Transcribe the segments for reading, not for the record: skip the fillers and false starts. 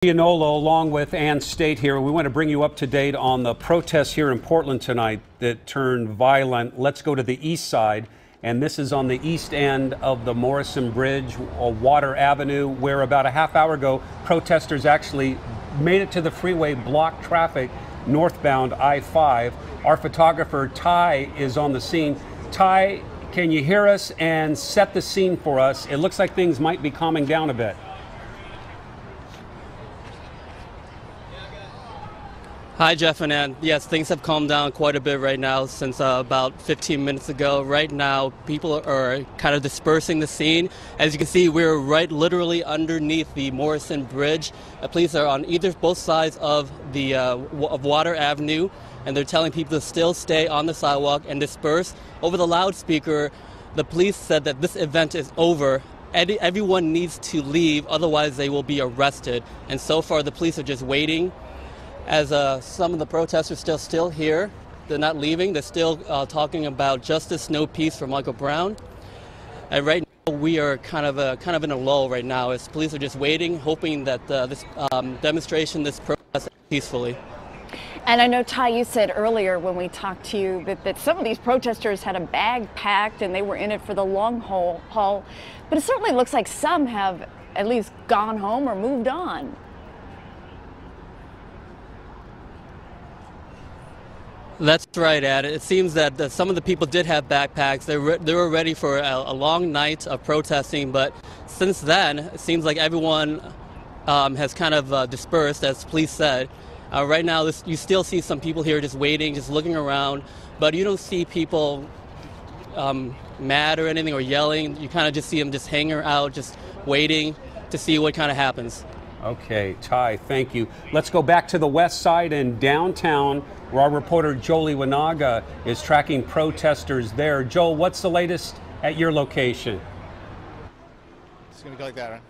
Giannola along with Ann State here. We want to bring you up to date on the protests here in Portland tonight that turned violent. Let's go to the east side, and this is on the east end of the Morrison Bridge, Water Avenue, where about a half hour ago protesters actually made it to the freeway, blocked traffic northbound I-5. Our photographer Ty is on the scene. Ty, can you hear us and set the scene for us? It looks like things might be calming down a bit. Hi, Jeff and Ann. Yes, things have calmed down quite a bit right now since about 15 minutes ago. Right now, people are kind of dispersing the scene. As you can see, we're right literally underneath the Morrison Bridge. Police are on both sides of the of Water Avenue, and they're telling people to still stay on the sidewalk and disperse. Over the loudspeaker, the police said that this event is over. Everyone needs to leave, otherwise they will be arrested. And so far, the police are just waiting. As some of the protesters are still here, they're not leaving. They're still talking about justice, no peace for Michael Brown. And right now we are kind of in a lull right now, as police are just waiting, hoping that this demonstration, this protest, peacefully. And I know, Ty, you said earlier when we talked to you that some of these protesters had a bag packed and they were in it for the long haul. But it certainly looks like some have at least gone home or moved on. That's right, Ed. It seems that some of the people did have backpacks. They were ready for a long night of protesting, but since then, it seems like everyone has kind of dispersed, as police said. Right now, you still see some people here just waiting, just looking around, but you don't see people mad or anything or yelling. You kind of just see them just hanging out, just waiting to see what kind of happens. Okay, Ty, thank you. Let's go back to the west side and downtown, where our reporter Joel Iwanaga is tracking protesters there. Joel, what's the latest at your location? It's going to go like that, right?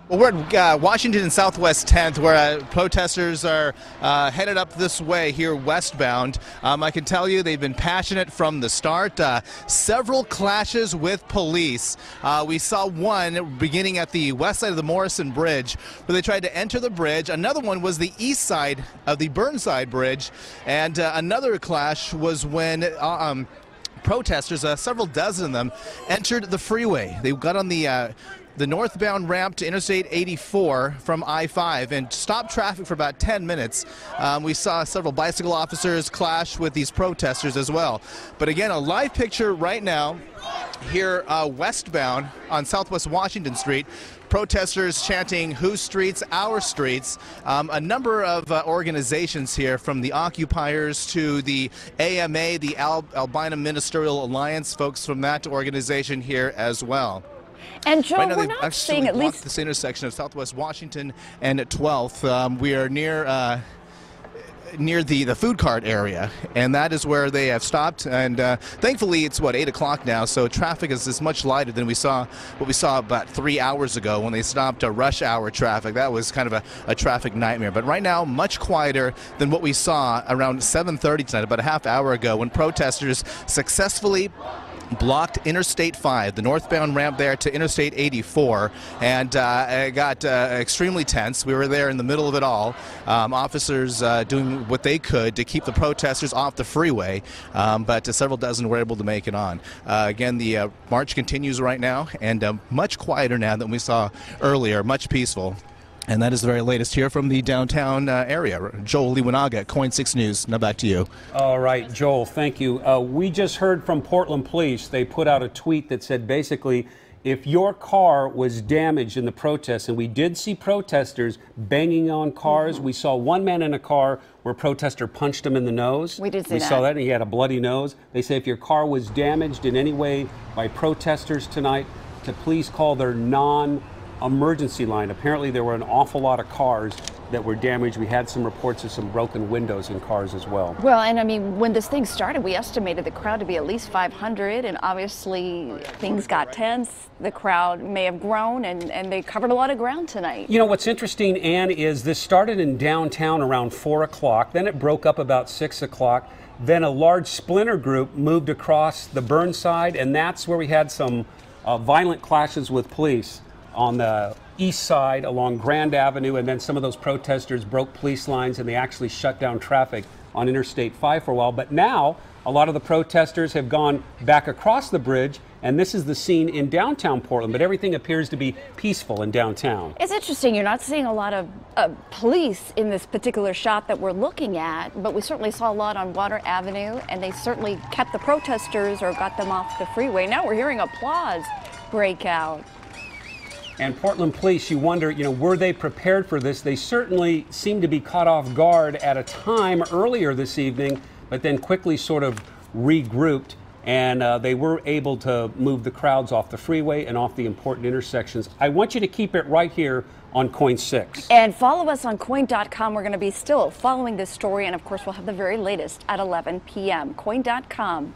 Well, we're at Washington and Southwest 10th, where protesters are headed up this way here westbound. I can tell you they've been passionate from the start. Several clashes with police. We saw one beginning at the west side of the Morrison Bridge, where they tried to enter the bridge. Another one was the east side of the Burnside Bridge. And another clash was when protesters, several dozen of them, entered the freeway. They got on the northbound ramp to Interstate 84 from I-5 and stopped traffic for about 10 minutes. We saw several bicycle officers clash with these protesters as well. But again, a live picture right now here westbound on Southwest Washington Street. Protesters chanting, "Whose streets? Our streets." A number of organizations here, from the occupiers to the AMA, the Albina Ministerial Alliance, folks from that organization here as well. And Joe, right now, we're not seeing at least this intersection of Southwest Washington and 12th. We are near the food cart area, and that is where they have stopped. And thankfully, it's 8 o'clock now, so traffic is much lighter than what we saw about 3 hours ago when they stopped rush hour traffic. That was kind of a traffic nightmare. But right now, much quieter than what we saw around 7:30 tonight, about a half hour ago, when protesters successfully blocked Interstate 5, the northbound ramp there to Interstate 84, and it got extremely tense. We were there in the middle of it all. Officers doing what they could to keep the protesters off the freeway, but several dozen were able to make it on. Again, the march continues right now, and much quieter now than we saw earlier, much peaceful. And that is the very latest here from the downtown area. Joel Iwanaga at KOIN 6 News. Now back to you. All right, Joel, thank you. We just heard from Portland Police. They put out a tweet that said basically, if your car was damaged in the protests, and we did see protesters banging on cars. We saw one man in a car where a protester punched him in the nose. We did see that. We saw that, and he had a bloody nose. They say if your car was damaged in any way by protesters tonight, to please call their non-emergency line. Apparently there were an awful lot of cars that were damaged. We had some reports of some broken windows in cars as well. Well, and I mean, when this thing started, we estimated the crowd to be at least 500, and obviously things got tense. The crowd may have grown, and they covered a lot of ground tonight. You know, what's interesting, Ann, is this started in downtown around 4 o'clock, then it broke up about 6 o'clock, then a large splinter group moved across the Burnside, and that's where we had some violent clashes with police on the east side along Grand Avenue, and then some of those protesters broke police lines and they actually shut down traffic on Interstate 5 for a while. But now a lot of the protesters have gone back across the bridge, and this is the scene in downtown Portland, but everything appears to be peaceful in downtown. It's interesting. You're not seeing a lot of police in this particular shot that we're looking at, but we certainly saw a lot on Water Avenue, and they certainly kept the protesters or got them off the freeway. Now we're hearing applause break out. And Portland police, you wonder, were they prepared for this? They certainly seem to be caught off guard at a time earlier this evening, but then quickly sort of regrouped, and they were able to move the crowds off the freeway and off the important intersections. I want you to keep it right here on KOIN 6. And follow us on KOIN.com. We're going to be still following this story, and of course we'll have the very latest at 11 p.m. KOIN.com.